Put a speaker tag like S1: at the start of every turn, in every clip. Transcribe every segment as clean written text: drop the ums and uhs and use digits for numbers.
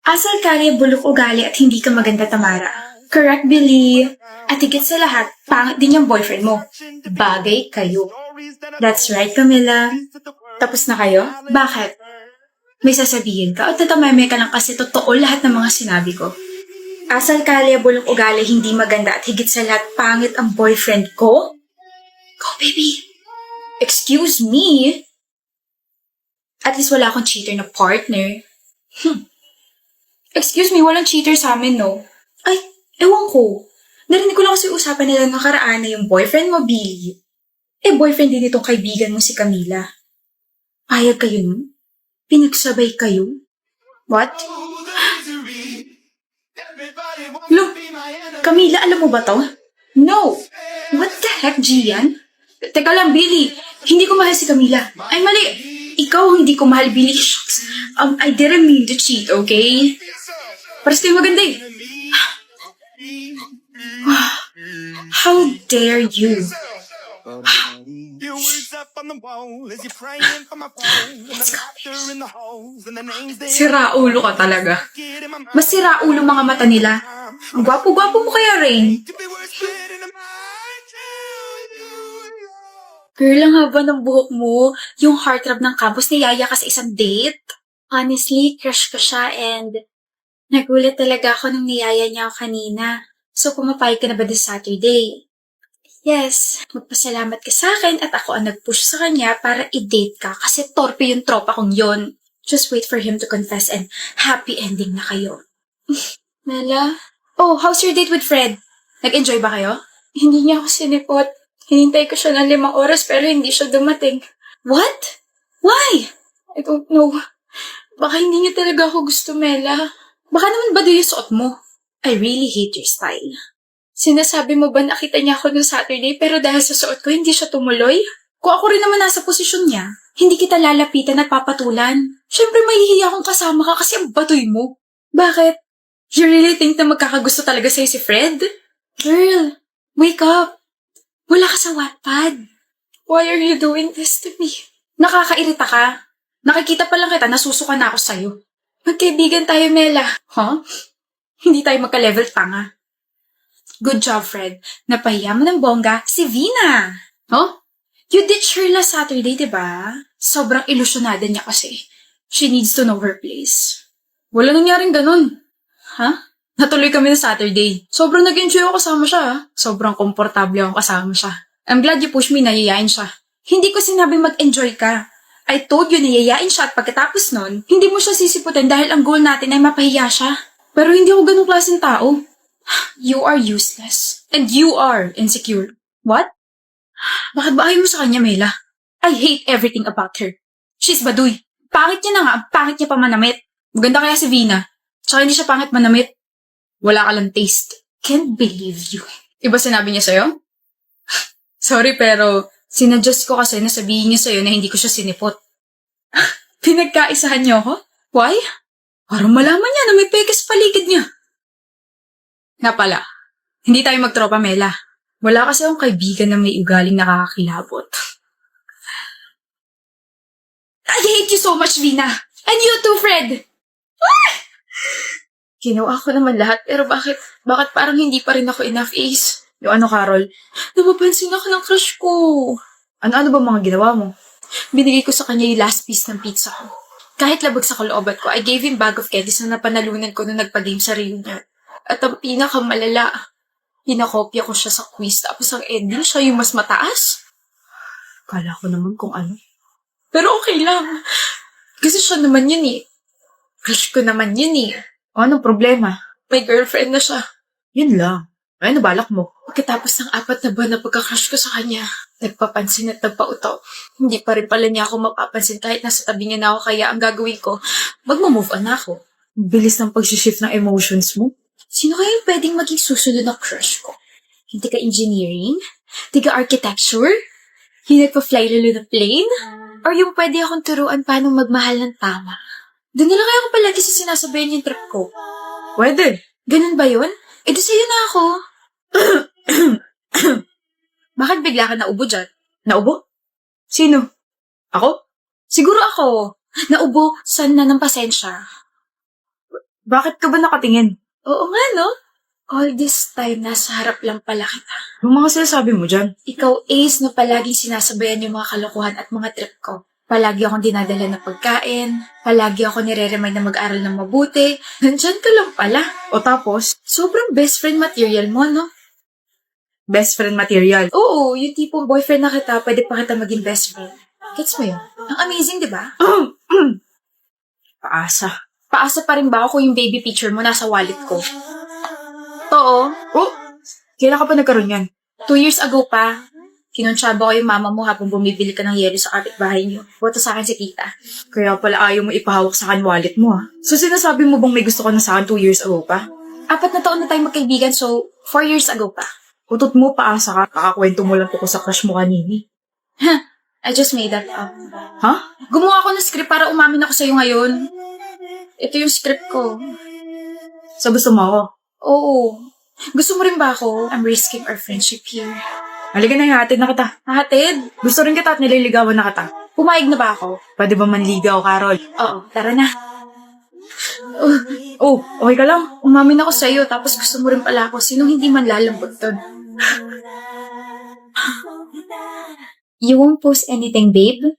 S1: Asal kaya bulok ugali at hindi ka maganda, Tamara. Correct, Billy. At higit sa lahat, pangit din yung boyfriend mo. Bagay kayo. That's right, Camila. Tapos na kayo? Bakit? May sasabihin ka o tatameme ka lang kasi totoo lahat ng mga sinabi ko? Asal kaya bulok ugali hindi maganda at higit sa lahat pangit ang boyfriend ko? Go, baby. Excuse me? At least wala akong cheater na partner. Excuse me, walang cheater sa amin, no? Ay, ewan ko. Narinig ko lang kasi usapan nila nakaraan na yung boyfriend mo, Billy. Boyfriend din itong kaibigan mo si Camila. Payag kayo nun? Pinagsabay kayo? What? Look, Camila, alam mo ba to? No! What the heck, Gian? Teka lang, Billy. Hindi ko mahal si Camila. Ay, mali. Ikaw hindi ko mahal, Billy. Shucks. I didn't mean to cheat, okay? Paras kayo maganda eh. How dare you? Sira ulo ka talaga. Mas sira ulo mga mata nila. Ang gwapo-gwapo mo kaya, Rain. Girl, ang haba ng buhok mo. Yung heartthrob ng campus niyaya ka sa isang date. Honestly, crush ko siya and nagulat talaga ako nung niyaya niya ako kanina. So, pumapayag ka na ba this Saturday? Yes, magpasalamat ka sa akin at ako ang nag-push sa kanya para i-date ka kasi torpe yung tropa kong yon. Just wait for him to confess and happy ending na kayo. Mela? Oh, how's your date with Fred? Nag-enjoy ba kayo? Hindi niya ako sinipot. Hinintay ko siya ng 5 oras pero hindi siya dumating. What? Why? I don't know. Baka hindi niya talaga ako gusto, Mela. Baka naman ba yung suot mo? I really hate your style. Sinasabi mo ba nakita niya ako noong Saturday pero dahil sa suot ko hindi siya tumuloy? Kung ako rin naman nasa posisyon niya, hindi kita lalapitan at papatulan. Siyempre mahihiya akong kasama ka kasi ang batoy mo. Bakit? You really think na magkakagusto talaga sa'yo si Fred? Girl, wake up. Wala ka sa Wattpad. Why are you doing this to me? Nakakairita ka. Nakikita pa lang kita, nasusuka na ako sa'yo. Magkaibigan tayo, Mela. Huh? Hindi tayo magka-level tanga. Good job, Fred. Napahiya mo ng bongga si Vina. Huh? You ditched her last Saturday, diba? Sobrang ilusyonada niya kasi. She needs to know her place. Wala nangyaring ganun. Huh? Natuloy kami na Saturday. Sobrang nag-enjoy ako kasama siya. Sobrang komportable ako kasama siya. I'm glad you pushed me na yayain siya. Hindi ko sinabi mag-enjoy ka. I told you na yayain siya at pagkatapos nun, hindi mo siya sisiputin dahil ang goal natin ay mapahiya siya. Pero hindi ako ganung klaseng tao. You are useless. And you are insecure. What? Bakit ba ayaw mo sa kanya, Mela? I hate everything about her. She's baduy. Pangit niya na nga, ang pangit niya pa manamit. Maganda kaya si Vina. Tsaka hindi siya pangit manamit. Wala ka lang taste. Can't believe you. Iba sinabi niya sa'yo? Sorry pero sinadjust ko kasi na sabihin niya sa'yo na hindi ko siya sinipot. Pinagkaisahan niyo ako? Why? Parang malaman niya na may peke sa paligid niya. Nga pala, hindi tayo magtropa, Mela. Wala kasi akong kaibigan na may ugaling nakakakilabot. I hate you so much, Vina. And you too, Fred. Ah! Ginawa ko naman lahat, pero bakit parang hindi pa rin ako enough, Ace? Yung ano, Carol? Napapansin ako ng crush ko. Ano ba mga ginawa mo? Binigay ko sa kanya yung last piece ng pizza ko. Kahit labag sa kalooban ko, I gave him bag of candies na napanalunan ko nung nagpa-game sa reunion. At ang pinakamalala, pinakopya ko siya sa quiz tapos ang ending siya yung mas mataas. Kala ko naman kung ano. Pero okay lang. Kasi siya naman yun eh. Crush ko naman yun eh. O, anong problema? May girlfriend na siya. Yun lang. Ay, nabalak mo. Pagkatapos ng 4 na buwan na pagka-crush ko sa kanya, nagpapansin at nagpauto. Hindi pa rin pala niya ako mapapansin kahit nasa tabi niya na ako kaya ang gagawin ko, mag-move on na ako. Bilis ng pag-shift ng emotions mo. Sino kaya yung pwedeng maging susunod na crush ko? Yung taga-engineering? Taga-architecture? Yung nagpa-fly lalo ng plane? Or yung pwede akong turuan paano magmahal ng tama? Doon na lang kaya ako palagi sa sinasabayan yung trip ko. Pwede. Ganun ba yun? Di sa'yo na ako. Bakit bigla ka naubo dyan? Naubo? Sino? Ako? Siguro ako. Naubo, san na ng pasensya.
S2: Bakit ka ba nakatingin?
S1: Oo nga, no? All this time, nasa harap lang pala kita.
S2: Yung mga sinasabi mo dyan.
S1: Ikaw, Ace, na palaging sinasabayan yung mga kalokohan at mga trip ko. Palagi akong dinadala ng pagkain. Palagi ako nire-remind na mag-aral ng mabuti. Nandyan ka lang pala.
S2: O tapos,
S1: Sobrang best friend material mo, no?
S2: best friend material.
S1: Oo, yung tipong boyfriend na kita, pwede pa kita maging best friend. Gets mo yun? Ang amazing, di ba?
S2: Paasa.
S1: Paasa pa rin ba ako kung yung baby picture mo nasa wallet ko? Oo.
S2: Oh, kailan ka pa nagkaroon yan?
S1: 2 years ago pa, kinonsyaba ko yung mama mo habang bumibili ka ng yelo sa kapitbahay niyo. Boto sa akin si tita.
S2: Kaya pala ayaw mo ipahawak sa akin wallet mo So sinasabi mo bang may gusto ka na sa akin 2 years ago pa?
S1: 4 na taon na tayong magkaibigan, so 4 years ago pa.
S2: Utot mo, paasa ka. Kakakwento mo lang ko sa crush mo kanini.
S1: I just made that up.
S2: Ha?
S1: Gumawa ako ng script para umamin ako sa'yo ngayon. Ito yung script ko.
S2: So gusto mo ako?
S1: Oo. Gusto mo rin ba ako? I'm risking our friendship here.
S2: Halika na, ihatid na kita.
S1: Hatid?
S2: Gusto rin kita at nililigawan na kita.
S1: Pumayag na ba ako?
S2: Pwede ba manligaw, Carol?
S1: Oo, tara na.
S2: Oh, okay ka lang?
S1: Umamin ako sa'yo, tapos gusto mo rin pala ako. Sinong hindi man lalambot doon? You won't post anything, babe?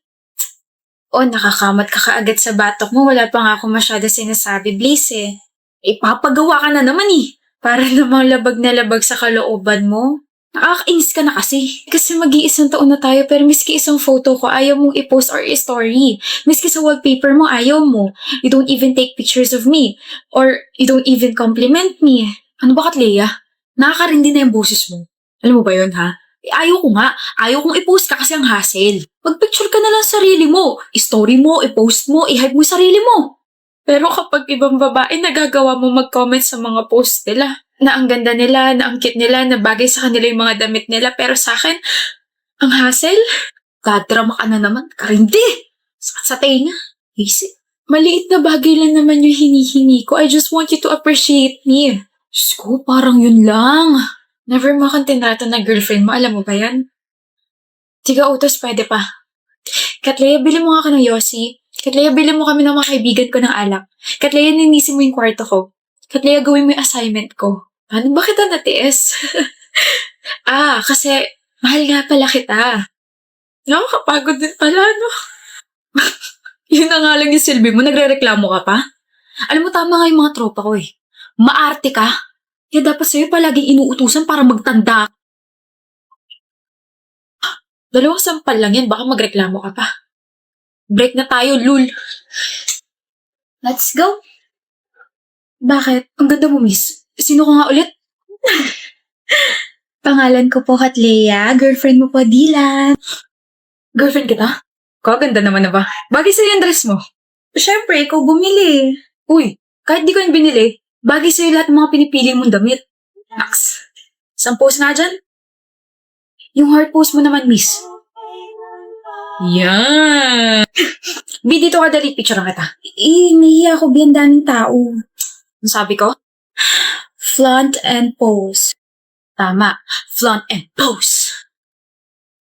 S1: Oh, nakakamat ka kaagad sa batok mo. Wala pa nga ako masyado sinasabi, Blaze eh. Ipapagawa ka na naman eh. Para namang labag na labag sa kalooban mo. Nakakainis ka na kasi. Kasi mag-iisang taon na tayo pero miski isang photo ko ayaw mong i-post or i-story. Miski sa wallpaper mo ayaw mo. You don't even take pictures of me. Or you don't even compliment me. Ano ba, Katleya? Nakakarindi na yung boses mo. Alam mo ba yun, ha? Ayaw ko nga. Ayaw kong i-post ka kasi ang hassle. Mag-picture ka na lang sarili mo. I-story mo, i-post mo, i-hype mo sarili mo. Pero kapag ibang babae, nagagawa mo mag-comment sa mga post nila. Na ang ganda nila, na ang cute nila, na bagay sa kanila yung mga damit nila. Pero sa akin, ang hassle, gadrama ka na naman. Karindi! Sakit sa tenga. Easy. Maliit na bagay lang naman yung hinihingi ko. I just want you to appreciate me. Diyos ko, parang yun lang. Never mo akong tinrato na girlfriend mo. Alam mo ba yan? Tiga utos, pwede pa. Katleya, bili mo nga ako ng Yossi. Katleya, bili mo kami ng mga kaibigan ko ng alak. Katleya, ninisin mo yung kwarto ko. Katleya, gawin mo yung assignment ko. Paano ba kita natiis? Kasi mahal nga pala kita. Nakakapagod din pala, no? Yun na nga lang yung silbi mo, nagre-reklamo ka pa? Alam mo, tama nga yung mga tropa ko eh. Maarte ka. Kaya dapat sa'yo palaging inuutusan para magtanda. 2 sampal lang yan, baka magreklamo ka pa. Break na tayo, lul. Let's go. Bakit? Ang ganda mo, miss. Sino ko nga ulit? Pangalan ko po, Katleya. Girlfriend mo po, Dylan. Girlfriend kita?
S2: Kaganda naman na ba? Bagay sa'yo yung dress mo.
S1: Siyempre, ikaw bumili.
S2: Uy, kahit di ko yung binili, bagay sa'yo lahat ng mga pinipili mong damit.
S1: Naks. Isang post nga dyan. Yung heart post mo naman, miss.
S2: Yan!
S1: Bi, dito ka dali. Picture kita. Nahiya ako, bi, ang daming tao. Ang sabi ko? Flaunt and pose. Tama. Flaunt and pose.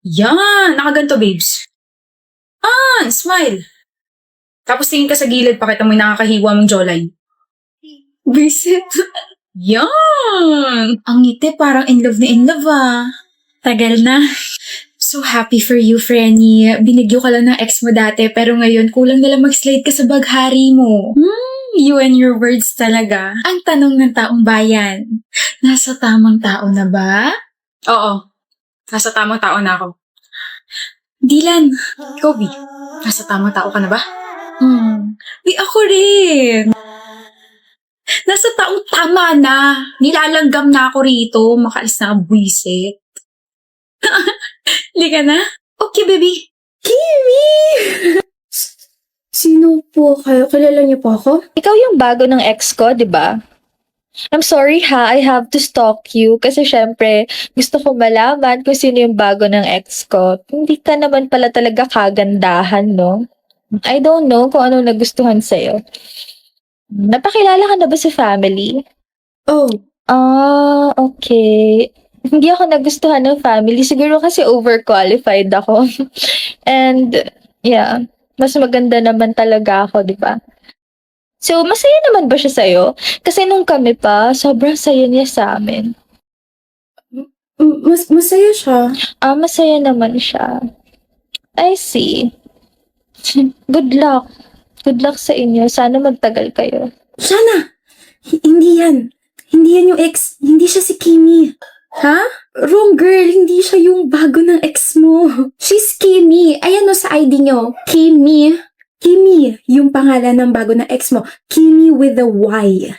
S2: Yan! Nakaganto, babes.
S1: Smile.
S2: Tapos tingin ka sa gilid, pakita mo yung nakakahiwa mong jawline.
S1: Visit.
S2: Yan!
S1: Ang ngiti, parang in love ah. Tagal na. So happy for you, Frenny. Binigyo ka lang ng ex mo dati, pero ngayon kulang na lang mag-slide ka sa baghari mo. You and your words talaga. Ang tanong ng taong bayan, nasa tamang tao na ba?
S2: Oo. Nasa tamang tao na ako.
S1: Dylan.
S2: Ikaw, B, nasa tamang tao ka na ba?
S1: Ako rin. Nasa taong tama na. Nilalanggam na ako rito. Makaalis na ang buwisit. Liga na? Okay, baby.
S3: Kimi! Sino po kayo? Kilala niyo po ako? Ikaw yung bago ng ex ko, di ba? I'm sorry ha, I have to stalk you kasi syempre gusto ko malaman kung sino yung bago ng ex ko. Hindi ka naman pala talaga kagandahan, no? I don't know kung ano nagustuhan sa'yo. Napakilala ka na ba sa family?
S1: Oh,
S3: Okay. Hindi ako nagustuhan ng family. Siguro kasi overqualified ako. And, yeah. Mas maganda naman talaga ako, di ba? So, masaya naman ba siya sa'yo? Kasi nung kami pa, sobrang saya niya sa amin.
S4: Masaya siya.
S3: Masaya naman siya. I see. Good luck. Good luck sa inyo. Sana magtagal kayo.
S4: Shana! Hindi yan. Hindi yan yung ex. Hindi siya si Kimi. Ha? Wrong girl. Hindi siya yung bago ng ex mo. She's Kimi. Ayan o sa ID nyo. Kimi. Kimi, yung pangalan ng bago ng ex mo. Kimi with a Y.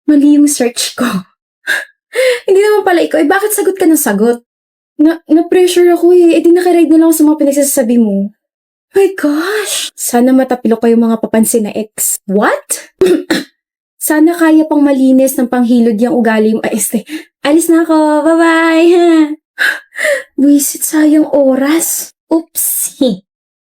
S4: Mali yung search ko. Hindi naman pala ikaw. Bakit sagot ka ng sagot? Na-pressure ako eh. Di nakaride na lang ako sa mga pinagsasabi mo. My gosh! Sana matapilo ko yung mga papansin na ex. What? Sana kaya pang malinis ng panghilod yung ugali yung Alis na ako. Bye-bye! Wisit sayang oras. Oopsie.